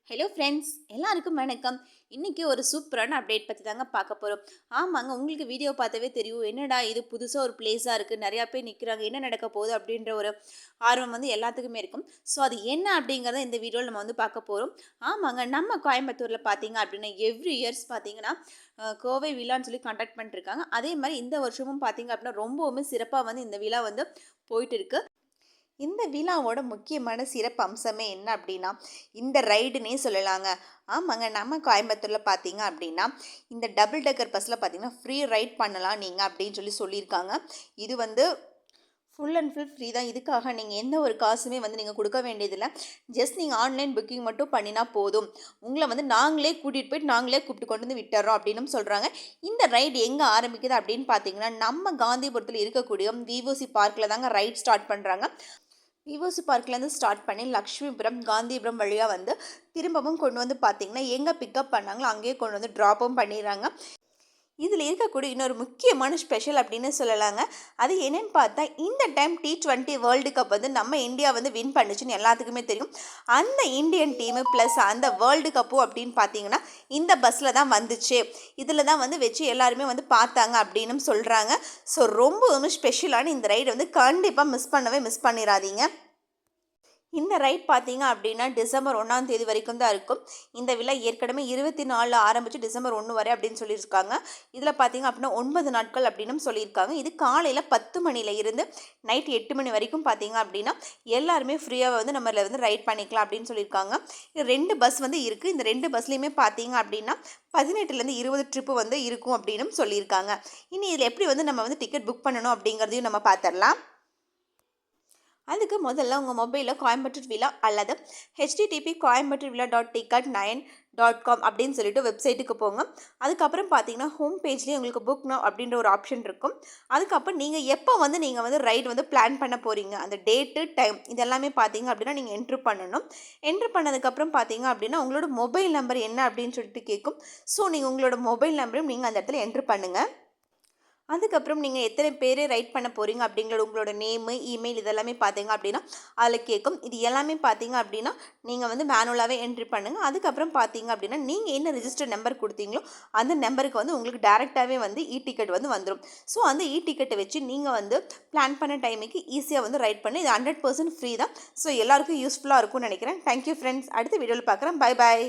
Hello friends, எல்லாருக்கும் வணக்கம். இன்றைக்கி ஒரு சூப்பரான அப்டேட் பற்றி தாங்க பார்க்க போகிறோம். ஆமாங்க, உங்களுக்கு வீடியோ பார்த்தாவே தெரியும். என்னடா இது புதுசாக ஒரு பிளேஸாக இருக்குது, நிறையா பேர் நிற்கிறாங்க, என்ன நடக்க போகுது அப்படின்ற ஒரு ஆர்வம் வந்து எல்லாத்துக்குமே இருக்கும். ஸோ அது என்ன அப்படிங்கிறத இந்த வீடியோவில் நம்ம வந்து பார்க்க போகிறோம். ஆமாங்க, நம்ம கோயம்புத்தூரில் பார்த்தீங்க அப்படின்னா எவ்ரி இயர்ஸ் பார்த்தீங்கன்னா கோவை விழான்னு சொல்லி கண்டக்ட் பண்ணிட்டுருக்காங்க. அதே மாதிரி இந்த வருஷமும் பார்த்தீங்க அப்படின்னா ரொம்பவுமே சிறப்பாக வந்து இந்த விழா வந்து போயிட்டு இருக்கு. இந்த விழாவோட முக்கியமான சிறப்பு அம்சமே என்ன அப்படின்னா இந்த ரைடுன்னே சொல்லலாங்க. ஆமாங்க, நம்ம கோயம்புத்தூரில் பார்த்தீங்க அப்படின்னா இந்த டபுள் டெக்கர் பஸ்ஸில் பார்த்தீங்கன்னா ஃப்ரீ ரைட் பண்ணலாம் நீங்கள் அப்படின்னு சொல்லியிருக்காங்க. இது வந்து ஃபுல் அண்ட் ஃபுல் ஃப்ரீ தான். இதுக்காக நீங்கள் எந்த ஒரு காசுமே வந்து நீங்கள் கொடுக்க வேண்டியதில்லை. ஜஸ்ட் நீங்கள் ஆன்லைன் புக்கிங் மட்டும் பண்ணினா போதும். உங்களை வந்து நாங்களே கூட்டிகிட்டு போயிட்டு நாங்களே கூப்பிட்டு கொண்டு வந்து விட்டுறோம் அப்படின்னு சொல்கிறாங்க. இந்த ரைடு எங்கே ஆரம்பிக்குது அப்படின்னு பார்த்தீங்கன்னா நம்ம காந்திபுரத்தில் இருக்கக்கூடிய விஓசி பார்க்கில் தாங்க ரைட் ஸ்டார்ட் பண்ணுறாங்க. விஓசி பார்க்லேருந்து ஸ்டார்ட் பண்ணி லக்ஷ்மிபுரம் காந்திபுரம் வழியாக வந்து திரும்பவும் கொண்டு வந்து பார்த்திங்கன்னா எங்கே பிக்கப் பண்ணாங்களோ அங்கேயே கொண்டு வந்து ட்ராப்பும் பண்ணிடுறாங்க. இதில் இருக்கக்கூடிய இன்னொரு முக்கியமான ஸ்பெஷல் அப்படின்னு சொல்லலாங்க. அது என்னென்னு பார்த்தா இந்த டைம் T20 வேர்ல்டு கப் வந்து நம்ம இந்தியா வந்து வின் பண்ணுச்சுன்னு எல்லாத்துக்குமே தெரியும். அந்த இந்தியன் டீமு ப்ளஸ் அந்த வேர்ல்டு கப்பும் அப்படின்னு பார்த்தீங்கன்னா இந்த பஸ்ஸில் தான் வந்துச்சு. இதில் தான் வந்து வச்சு எல்லாருமே வந்து பார்த்தாங்க அப்படின்னு சொல்கிறாங்க. ஸோ ரொம்பவுமே ஸ்பெஷலான இந்த ரைடு வந்து கண்டிப்பாக மிஸ் பண்ணிடாதீங்க. இந்த ரைட் பார்த்தீங்க அப்படின்னா டிசம்பர் 1ஆம் தேதி வரைக்கும் தான் இருக்கும். இந்த விழா ஏற்கனவே 24 ஆரம்பித்து டிசம்பர் 1 வரை அப்படின்னு சொல்லியிருக்காங்க. இதில் பார்த்தீங்க அப்படின்னா 9 நாட்கள் அப்படின்னு சொல்லியிருக்காங்க. இது காலையில் 10 மணியில் இருந்து நைட் 8 மணி வரைக்கும் பார்த்தீங்க அப்படின்னா எல்லாருமே ஃப்ரீயாக வந்து நம்மள வந்து ரைட் பண்ணிக்கலாம் அப்படின்னு சொல்லியிருக்காங்க. 2 பஸ் வந்து இருக்குது. இந்த 2 பஸ்லேயுமே பார்த்தீங்க அப்படின்னா 18லேருந்து 20 ட்ரிப்பு வந்து இருக்கும் அப்படின்னு சொல்லியிருக்காங்க. இனி இதில் எப்படி வந்து நம்ம வந்து டிக்கெட் புக் பண்ணணும் அப்படிங்கிறதையும் நம்ம பார்த்துடலாம். அதுக்கு முதல்ல உங்கள் மொபைலில் கோயம்புத்தூர் விழா அல்லது http coimbatore.ticket9.com அப்படின்னு சொல்லிட்டு வெப்சைட்டுக்கு போங்க. அதுக்கப்புறம் பார்த்தீங்கன்னா ஹோம் பேஜ்லேயே உங்களுக்கு புக் நவ் அப்படின்ற ஒரு ஆப்ஷன் இருக்கும். அதுக்கப்புறம் நீங்கள் எப்போ வந்து நீங்கள் வந்து ரைடு வந்து பிளான் பண்ண போகிறீங்க, அந்த டேட்டு டைம் இதெல்லாமே பார்த்தீங்க அப்படின்னா நீங்கள் என்ட்ரு பண்ணணும். என்ட்ரு பண்ணதுக்கப்புறம் பார்த்தீங்க அப்படின்னா உங்களோட மொபைல் நம்பர் என்ன அப்படின்னு சொல்லிட்டு கேட்கும். ஸோ நீங்கள் உங்களோட மொபைல் நம்பரையும் நீங்கள் அந்த இடத்துல என்ட்ரு பண்ணுங்கள். அதுக்கப்புறம் நீங்கள் எத்தனை பேர் ரைட் பண்ண போகிறீங்க அப்படிங்கிற உங்களோட நேமு இமெயில் இதெல்லாமே பார்த்தீங்க அப்படின்னா அதில் கேட்கும். இது எல்லாமே பார்த்தீங்க அப்படின்னா நீங்கள் வந்து மேனுவலாகவே என்ட்ரி பண்ணுங்கள். அதுக்கப்புறம் பார்த்தீங்க அப்படின்னா நீங்கள் என்ன ரிஜிஸ்டர் நம்பர் கொடுத்தீங்களோ அந்த நம்பருக்கு வந்து உங்களுக்கு டேரெக்டாகவே வந்து டிக்கெட் வந்து வந்துடும். ஸோ அந்த டிக்கெட்டை வச்சு நீங்கள் வந்து பிளான் பண்ண டைமுக்கு ஈஸியாக வந்து ரைட் பண்ணி இது 100% ஃப்ரீ தான். ஸோ எல்லாருக்கும் யூஸ்ஃபுல்லாக இருக்கும்னு நினைக்கிறேன். Thank you friends. அடுத்த வீடியோவில் பார்க்குறேன். Bye bye.